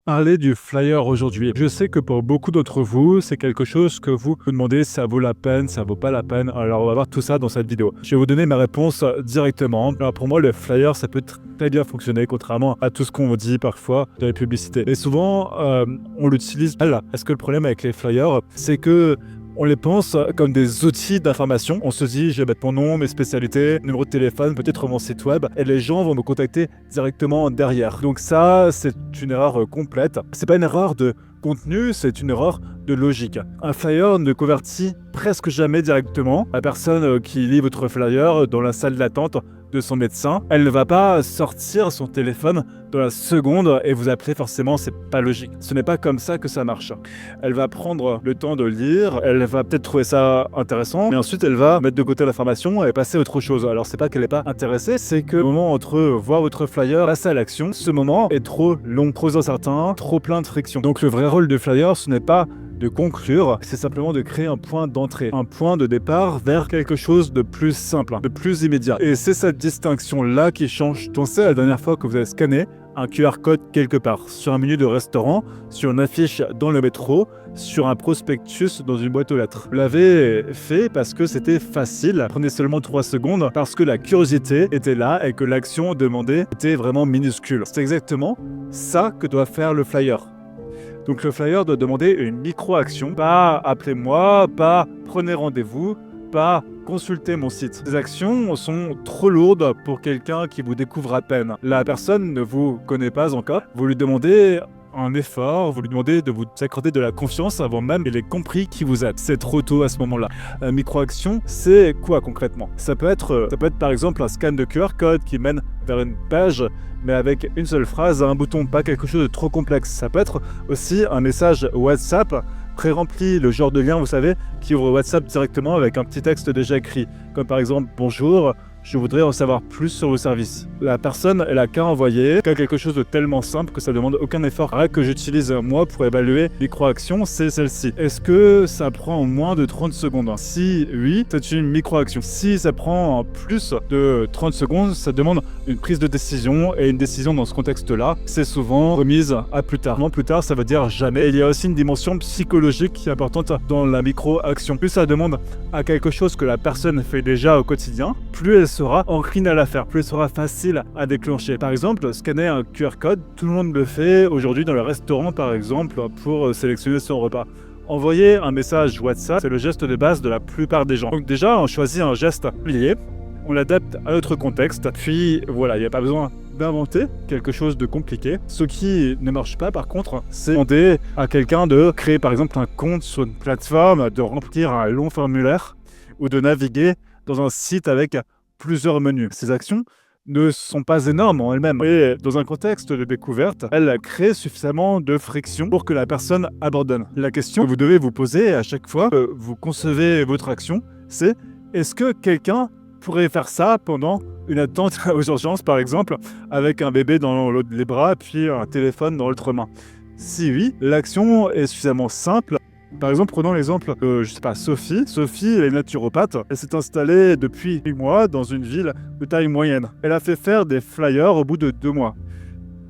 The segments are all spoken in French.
parler du flyer aujourd'hui. Je sais que pour beaucoup d'entre vous, c'est quelque chose que vous vous demandez si ça vaut la peine, ça vaut pas la peine. Alors on va voir tout ça dans cette vidéo. Je vais vous donner ma réponse directement. Alors pour moi, le flyer, ça peut très bien fonctionner, contrairement à tout ce qu'on dit parfois dans les publicités. Et souvent, on l'utilise mal. Est-ce que le problème avec les flyers, c'est que on les pense comme des outils d'information. On se dit, je vais mettre mon nom, mes spécialités, numéro de téléphone, peut-être mon site web, et les gens vont me contacter directement derrière. Donc ça, c'est une erreur complète. C'est pas une erreur de contenu, c'est une erreur de logique. Un flyer ne convertit presque jamais directement. La personne qui lit votre flyer dans la salle d'attente de son médecin, elle ne va pas sortir son téléphone dans la seconde et vous appeler forcément, c'est pas logique. Ce n'est pas comme ça que ça marche. Elle va prendre le temps de lire, elle va peut-être trouver ça intéressant, mais ensuite elle va mettre de côté l'information et passer à autre chose. Alors c'est pas qu'elle n'est pas intéressée, c'est que le moment entre voir votre flyer, passer à l'action, ce moment est trop long, trop incertain, trop plein de friction. Donc le vrai rôle du flyer, ce n'est pas de conclure, c'est simplement de créer un point d'entrée, un point de départ vers quelque chose de plus simple, de plus immédiat. Et c'est cette distinction-là qui change. Pensez à la dernière fois que vous avez scanné un QR code quelque part, sur un menu de restaurant, sur une affiche dans le métro, sur un prospectus dans une boîte aux lettres. Vous l'avez fait parce que c'était facile, prenez seulement 3 secondes, parce que la curiosité était là et que l'action demandée était vraiment minuscule. C'est exactement ça que doit faire le flyer. Donc le flyer doit demander une micro-action, pas appelez-moi, pas prenez rendez-vous, pas consultez mon site. Ces actions sont trop lourdes pour quelqu'un qui vous découvre à peine. La personne ne vous connaît pas encore, vous lui demandez un effort, vous lui demandez de vous accorder de la confiance avant même qu'il ait compris qui vous êtes. C'est trop tôt à ce moment-là. La micro-action, c'est quoi concrètement ? Ça peut être par exemple un scan de QR code qui mène vers une page, mais avec une seule phrase, un bouton, pas quelque chose de trop complexe. Ça peut être aussi un message WhatsApp pré-rempli, le genre de lien, vous savez, qui ouvre WhatsApp directement avec un petit texte déjà écrit, comme par exemple « Bonjour, je voudrais en savoir plus sur vos services ». La personne, elle a qu'à envoyer quelque chose de tellement simple que ça ne demande aucun effort. La règle que j'utilise moi pour évaluer micro-action, c'est celle-ci. Est-ce que ça prend moins de 30 secondes ? Si oui, c'est une micro-action. Si ça prend plus de 30 secondes, ça demande une prise de décision, et une décision dans ce contexte-là, c'est souvent remise à plus tard. Non, plus tard, ça veut dire jamais. Et il y a aussi une dimension psychologique qui est importante dans la micro-action. Plus ça demande à quelque chose que la personne fait déjà au quotidien, plus elle sera encline à la faire, plus elle sera facile à déclencher. Par exemple, scanner un QR code, tout le monde le fait aujourd'hui dans le restaurant par exemple pour sélectionner son repas. Envoyer un message WhatsApp, c'est le geste de base de la plupart des gens. Donc déjà, on choisit un geste lié, on l'adapte à notre contexte, puis voilà, il n'y a pas besoin d'inventer quelque chose de compliqué. Ce qui ne marche pas par contre, c'est demander à quelqu'un de créer par exemple un compte sur une plateforme, de remplir un long formulaire ou de naviguer dans un site avec plusieurs menus. Ces actions ne sont pas énormes en elles-mêmes. Et dans un contexte de découverte, elles créent suffisamment de friction pour que la personne abandonne. La question que vous devez vous poser à chaque fois que vous concevez votre action, c'est est-ce que quelqu'un pourrait faire ça pendant une attente aux urgences, par exemple, avec un bébé dans les bras puis un téléphone dans l'autre main ? Si oui, l'action est suffisamment simple. Par exemple, prenons l'exemple de, Sophie. Sophie, elle est naturopathe. Elle s'est installée depuis 8 mois dans une ville de taille moyenne. Elle a fait faire des flyers au bout de 2 mois.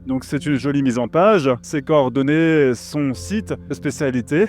Donc c'est une jolie mise en page. Ses coordonnées, son site, sa spécialité.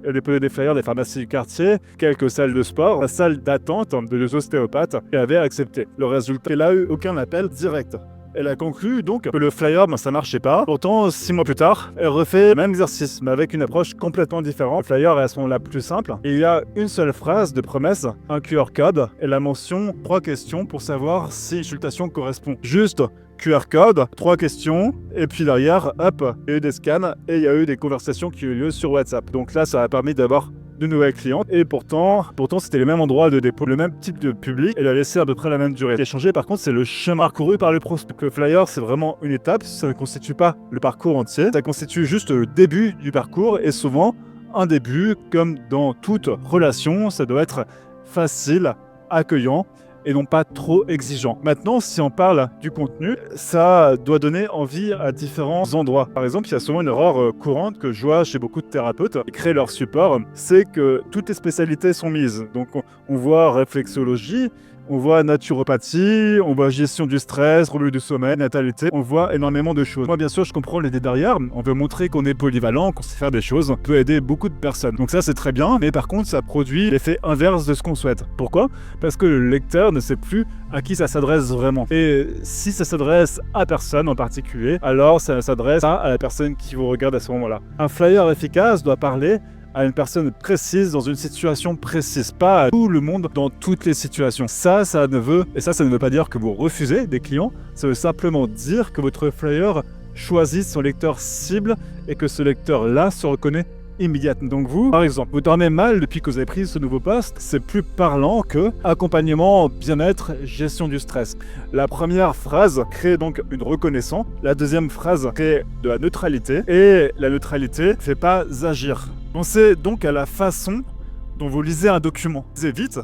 Elle déposait des flyers des pharmacies du quartier, quelques salles de sport, la salle d'attente de 2 ostéopathes et avait accepté. Le résultat, elle n'a eu aucun appel direct. Elle a conclu donc que le flyer, ça marchait pas. Pourtant, 6 mois plus tard, elle refait le même exercice, mais avec une approche complètement différente. Le flyer est à ce moment-là plus simple. Il y a une seule phrase de promesse, un QR code, et la mention 3 questions pour savoir si une consultation correspond. Juste QR code, 3 questions, et puis derrière, hop, il y a eu des scans, et il y a eu des conversations qui ont eu lieu sur WhatsApp. Donc là, ça a permis d'avoir de nouvelles clientes, et pourtant c'était le même endroit de dépôt, le même type de public, et elle a laissé à peu près la même durée. Ce qui a changé par contre, c'est le chemin parcouru par le prospect. Le flyer, c'est vraiment une étape, ça ne constitue pas le parcours entier, ça constitue juste le début du parcours, et souvent, un début, comme dans toute relation, ça doit être facile, accueillant, et non pas trop exigeant. Maintenant, si on parle du contenu, ça doit donner envie à différents endroits. Par exemple, il y a souvent une erreur courante que je vois chez beaucoup de thérapeutes qui créent leur support, c'est que toutes les spécialités sont mises. Donc on voit réflexologie, On voit naturopathie, on voit gestion du stress, revue du sommeil, natalité, on voit énormément de choses. Moi, bien sûr, je comprends l'idée derrière. On veut montrer qu'on est polyvalent, qu'on sait faire des choses, on peut aider beaucoup de personnes. Donc ça, c'est très bien, mais par contre, ça produit l'effet inverse de ce qu'on souhaite. Pourquoi? Parce que le lecteur ne sait plus à qui ça s'adresse vraiment. Et si ça s'adresse à personne en particulier, alors ça s'adresse à la personne qui vous regarde à ce moment-là. Un flyer efficace doit parler à une personne précise dans une situation précise, pas à tout le monde dans toutes les situations. Ça ne veut pas dire que vous refusez des clients, ça veut simplement dire que votre flyer choisit son lecteur cible et que ce lecteur-là se reconnaît immédiatement. Donc vous, par exemple, vous dormez mal depuis que vous avez pris ce nouveau poste, c'est plus parlant que accompagnement, bien-être, gestion du stress. La première phrase crée donc une reconnaissance, la deuxième phrase crée de la neutralité et la neutralité ne fait pas agir. Pensez donc à la façon dont vous lisez un document. Lisez vite.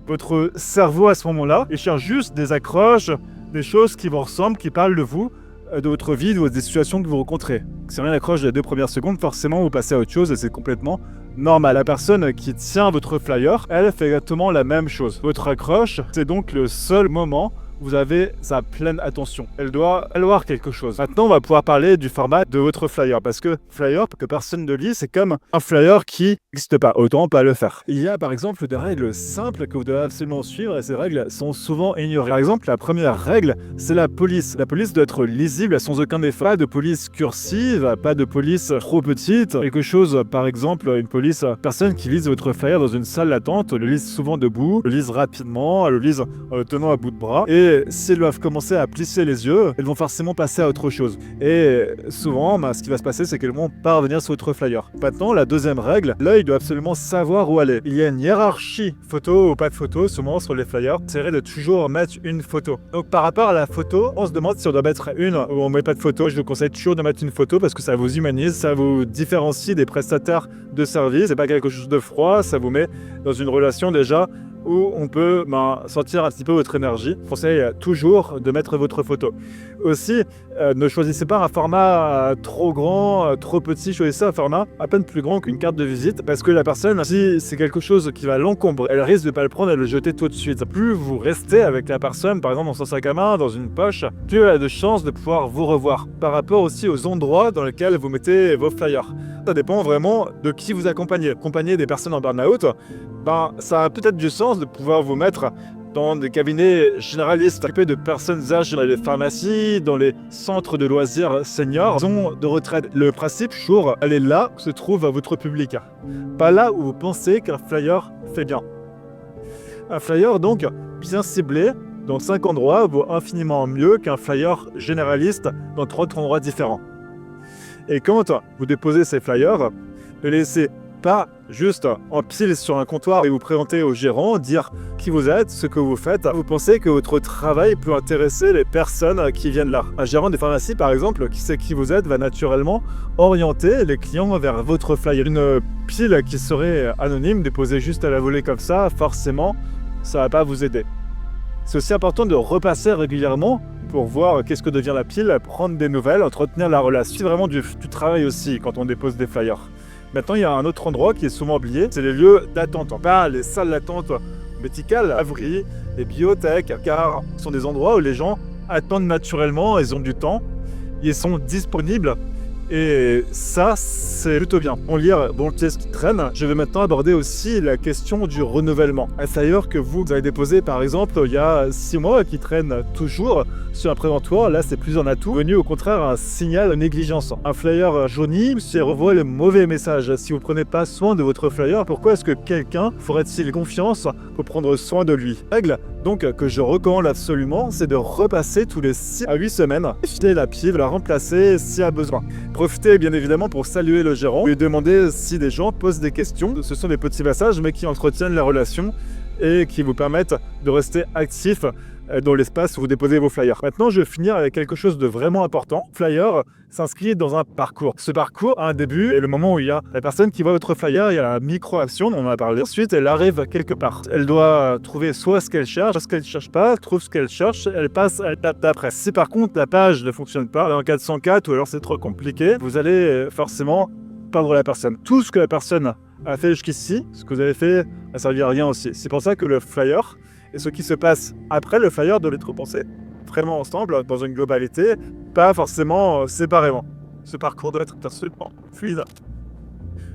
Votre cerveau à ce moment-là, il cherche juste des accroches, des choses qui vous ressemblent, qui parlent de vous, de votre vie, des situations que vous rencontrez. Si rien accroche les 2 premières secondes, forcément vous passez à autre chose et c'est complètement normal. La personne qui tient votre flyer, elle fait exactement la même chose. Votre accroche, c'est donc le seul moment où vous avez sa pleine attention. Elle doit avoir quelque chose. Maintenant, on va pouvoir parler du format de votre flyer, parce que flyer que personne ne lit, c'est comme un flyer qui n'existe pas. Autant pas le faire. Il y a par exemple des règles simples que vous devez absolument suivre et ces règles sont souvent ignorées. Par exemple, la première règle, c'est la police. La police doit être lisible sans aucun effet. Pas de police cursive, pas de police trop petite. Quelque chose, par exemple, une police, personne qui lise votre flyer dans une salle d'attente, le lise souvent debout, le lise rapidement, le lise en le tenant à bout de bras. Et si elles doivent commencer à plisser les yeux, elles vont forcément passer à autre chose. Et souvent, ce qui va se passer, c'est qu'elles vont pas revenir sur votre flyer. Maintenant, la deuxième règle, l'œil doit absolument savoir où aller. Il y a une hiérarchie, photo ou pas de photo, souvent sur les flyers, c'est de toujours mettre une photo. Donc par rapport à la photo, on se demande si on doit mettre une ou on met pas de photo. Je vous conseille toujours de mettre une photo parce que ça vous humanise, ça vous différencie des prestataires de services. C'est pas quelque chose de froid, ça vous met dans une relation déjà où on peut sentir un petit peu votre énergie. Je conseille toujours de mettre votre photo. Aussi, ne choisissez pas un format trop grand, trop petit, choisissez un format à peine plus grand qu'une carte de visite, parce que la personne, si c'est quelque chose qui va l'encombrer, elle risque de ne pas le prendre et le jeter tout de suite. Plus vous restez avec la personne, par exemple dans son sac à main, dans une poche, plus elle a de chances de pouvoir vous revoir. Par rapport aussi aux endroits dans lesquels vous mettez vos flyers. Ça dépend vraiment de qui vous accompagnez. Accompagner des personnes en burn-out, ça a peut-être du sens de pouvoir vous mettre dans des cabinets généralistes occupés de personnes âgées, dans les pharmacies, dans les centres de loisirs seniors, maisons de retraite. Le principe, toujours, elle est là où se trouve votre public. Pas là où vous pensez qu'un flyer fait bien. Un flyer, donc, bien ciblé, dans 5 endroits, vaut infiniment mieux qu'un flyer généraliste dans 30 endroits différents. Et quand vous déposez ces flyers, ne laissez pas juste en pile sur un comptoir et vous présenter au gérant, dire qui vous êtes, ce que vous faites. Vous pensez que votre travail peut intéresser les personnes qui viennent là. Un gérant des pharmacies, par exemple, qui sait qui vous êtes, va naturellement orienter les clients vers votre flyer. Une pile qui serait anonyme, déposée juste à la volée comme ça, forcément, ça va pas vous aider. C'est aussi important de repasser régulièrement pour voir qu'est-ce que devient la pile, prendre des nouvelles, entretenir la relation. C'est vraiment du travail aussi quand on dépose des flyers. Maintenant, il y a un autre endroit qui est souvent oublié, c'est les lieux d'attente. Pas les salles d'attente médicales, laveries, les bibliothèques, car ce sont des endroits où les gens attendent naturellement, ils ont du temps, ils sont disponibles. Et ça, c'est plutôt bien. Pour lire bon pièce qui traîne, je vais maintenant aborder aussi la question du renouvellement. Un flyer que vous avez déposé par exemple il y a 6 mois qui traîne toujours sur un présentoir, là c'est plus un atout, venu au contraire un signal de négligence. Un flyer jauni, c'est revoit le mauvais message. Si vous ne prenez pas soin de votre flyer, pourquoi est-ce que quelqu'un ferait-il confiance pour prendre soin de lui? Règle donc que je recommande absolument, c'est de repasser tous les 6 à 8 semaines, filer la pile, la remplacer s'il y a besoin. Profitez bien évidemment pour saluer le gérant, lui demander si des gens posent des questions. Ce sont des petits messages mais qui entretiennent la relation et qui vous permettent de rester actif dans l'espace où vous déposez vos flyers. Maintenant, je vais finir avec quelque chose de vraiment important. Flyer s'inscrit dans un parcours. Ce parcours a un début et le moment où il y a la personne qui voit votre flyer, il y a la micro-action, on en a parlé. Ensuite, elle arrive quelque part. Elle doit trouver soit ce qu'elle cherche, ce qu'elle ne cherche pas, trouve ce qu'elle cherche, elle passe à l'étape d'après. Si par contre la page ne fonctionne pas, en 404 ou alors c'est trop compliqué, vous allez forcément perdre la personne. Tout ce que la personne a fait jusqu'ici, ce que vous avez fait n'a servi à rien aussi. C'est pour ça que le flyer et ce qui se passe après le flyer doivent être pensés vraiment ensemble, dans une globalité, pas forcément séparément. Ce parcours doit être absolument fluide.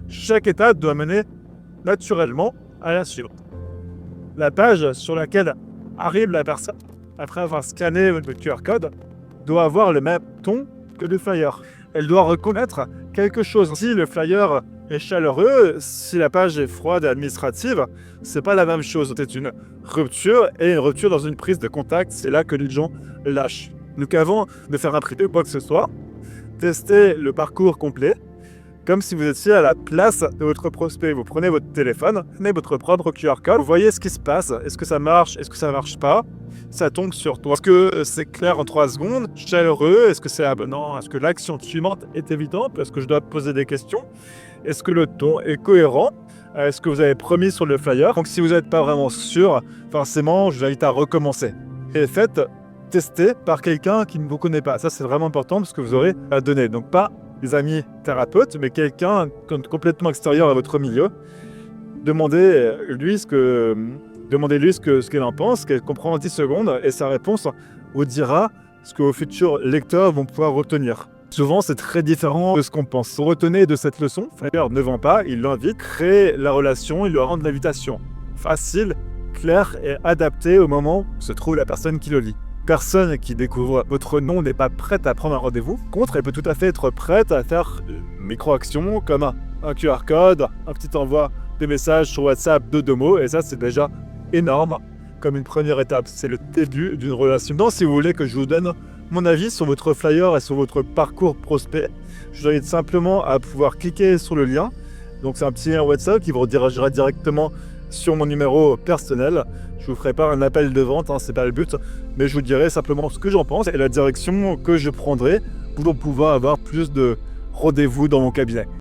Chaque étape doit mener naturellement à la suivante. La page sur laquelle arrive la personne, après avoir scanné le QR code, doit avoir le même ton que le flyer. Elle doit reconnaître quelque chose. Si le flyer est chaleureux, si la page est froide et administrative, c'est pas la même chose. C'est une rupture et une rupture dans une prise de contact. C'est là que les gens lâchent. Donc avant de faire imprimer quoi que ce soit, testez le parcours complet, comme si vous étiez à la place de votre prospect. Vous prenez votre téléphone, prenez votre propre QR code, vous voyez ce qui se passe. Est-ce que ça marche? Est-ce que ça marche pas? Ça tombe sur toi. Est-ce que c'est clair en 3 secondes? Chaleureux? Est-ce que c'est abonnant? Est-ce que l'action suivante est évidente? Est-ce que je dois poser des questions? Est-ce que le ton est cohérent? Est-ce que vous avez promis sur le flyer? Donc si vous n'êtes pas vraiment sûr, forcément, je vous invite à recommencer. Et faites tester par quelqu'un qui ne vous connaît pas. Ça, c'est vraiment important parce que vous aurez à donner. Donc pas des amis thérapeutes, mais quelqu'un complètement extérieur à votre milieu. Demandez-lui ce qu'il en pense, qu'elle comprend en 10 secondes, et sa réponse vous dira ce que vos futurs lecteurs vont pouvoir retenir. Souvent, c'est très différent de ce qu'on pense. Retenez de cette leçon, Flyer ne vend pas, il l'invite, crée la relation, il lui rend l'invitation. Facile, clair et adapté au moment où se trouve la personne qui le lit. Personne qui découvre votre nom n'est pas prête à prendre un rendez-vous. Contre, elle peut tout à fait être prête à faire une micro-action comme un QR code, un petit envoi de messages sur WhatsApp de 2 mots, et ça, c'est déjà énorme comme une première étape. C'est le début d'une relation. Donc, si vous voulez que je vous donne mon avis sur votre flyer et sur votre parcours prospect, je vous invite simplement à pouvoir cliquer sur le lien. Donc, c'est un petit lien WhatsApp qui vous redirigera directement sur mon numéro personnel. Je vous ferai pas un appel de vente, c'est pas le but, mais je vous dirai simplement ce que j'en pense et la direction que je prendrai pour pouvoir avoir plus de rendez-vous dans mon cabinet.